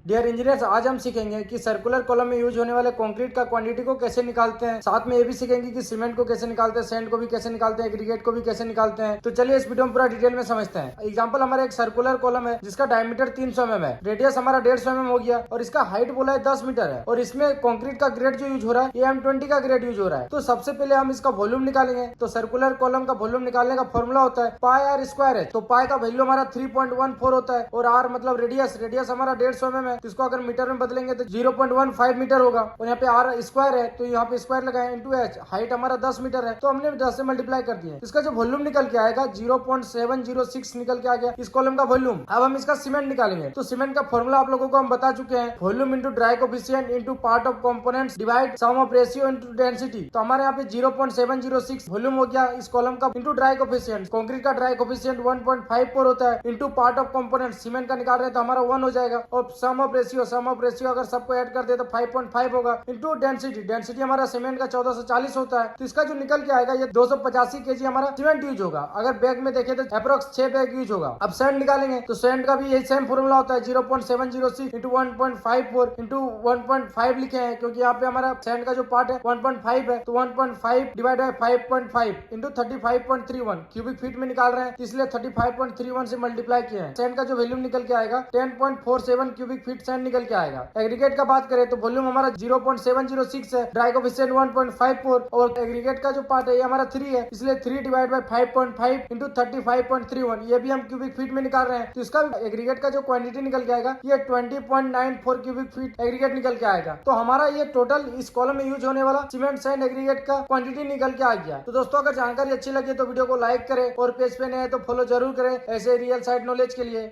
Dear engineers, आज हम सीखेंगे कि सर्कुलर कॉलम में यूज होने वाले कंक्रीट का क्वांटिटी को कैसे निकालते हैं। साथ में ये भी सीखेंगे कि सीमेंट को कैसे निकालते हैं, सैंड को भी कैसे निकालते हैं, एग्रीगेट को भी कैसे निकालते हैं। तो चलिए इस वीडियो में पूरा डिटेल में समझते हैं। एग्जांपल, हमारा एक सर्कुलर कॉलम है जिसका डायमीटर 300 mm है, रेडियस हमारा 150 mm हो गया और इसका हाइट बोला है 10 मीटर है और इसमें कंक्रीट का ग्रेड जो यूज हो रहा है ये M20 का ग्रेड यूज हो रहा है। तो सबसे पहले हम इसका वॉल्यूम निकालेंगे। तो सर्कुलर कॉलम का वॉल्यूम निकालने का फॉर्मूला होता है पाई आर स्क्वायर है। तो पाई का वैल्यू हमारा 3.14 होता है और आर मतलब रेडियस हमारा 150 mm है, तो इसको अगर मीटर में बदलेंगे तो 0.15 मीटर होगा। और यहाँ पे आर स्क्वायर है तो यहाँ पे स्क्वायर लगाए इंटू एच, हाइट हमारा 10 मीटर है तो हमने 10 से मल्टीप्लाई कर दिया। इसका जो वॉल्यूम निकल के आएगा 0.706 निकल के आ गया इस कॉलम का वॉल्यूम। अब हम इसका सीमेंट निकालेंगे। तो सीमेंट का फॉर्मूला आप लोगों को हम बता चुके हैं, volume into dry coefficient into part of components divide sum of ratio into density. तो हमारे यहाँ पे 0.706 वॉल्यूम हो गया इस कॉलम का इंटू ड्राई कोफिशिएंट। कंक्रीट का ड्राई कोफिशिएंट 1.54 होता है into part of component. Cement का निकाल रहे हैं तो हमारा 1 हो जाएगा और सम ऑफ रेशियो अगर सबको ऐड कर दे तो 5.5 होगा इंटू डेंसिटी हमारा सीमेंट का 1440 होता है। तो इसका जो निकल के आएगा ये 285 kg हमारा सीमेंट यूज होगा। अगर बैग में देखे तो अप्रोक्स 6 बैग यूज होगा। अब सैंड निकालेंगे तो सैंड का भी यही सेम फॉर्मूला होता है 0.706 इंटू 1.54 इंटू 1.5 लिखे हैं क्योंकि यहाँ पे हमारा सैंड का जो पार्ट है 1.5 है तो 1.5 divide by 5.5 into 35.31 cubic feet में निकाल रहे हैं इसलिए 35.31 से मल्टीप्लाई किए हैं। सैंड का जो वॉल्यूम निकल के आएगा 10.47 क्यूबिक फीट सैंड निकल के आएगा। एग्रीगेट का बात करें तो वॉल्यूम हमारा 0.706 है, ड्राई कोफिशिएंट 1.54 और एग्रीगेट का जो पार्ट है ये हमारा 3 है इसलिए 3 डिवाइड बाय 5.5 इंटू 35.31 ये भी हम क्यूबिक फीट में निकाल रहे हैं। तो इसका एग्रीगेट का जो क्वांटिटी निकल के आएगा ये 20.94 क्यूबिक फीट एग्रीगेट निकल के आएगा। तो हमारा ये टोटल इस कॉलम में यूज होने वाला सीमेंट सैंड एग्रीगेट का क्वांटिटी निकल के आ गया। तो दोस्तों, अगर जानकारी अच्छी लगी तो वीडियो को लाइक करें और पेज पे नए हैं तो फॉलो जरूर करें ऐसे रियल साइड नॉलेज के लिए।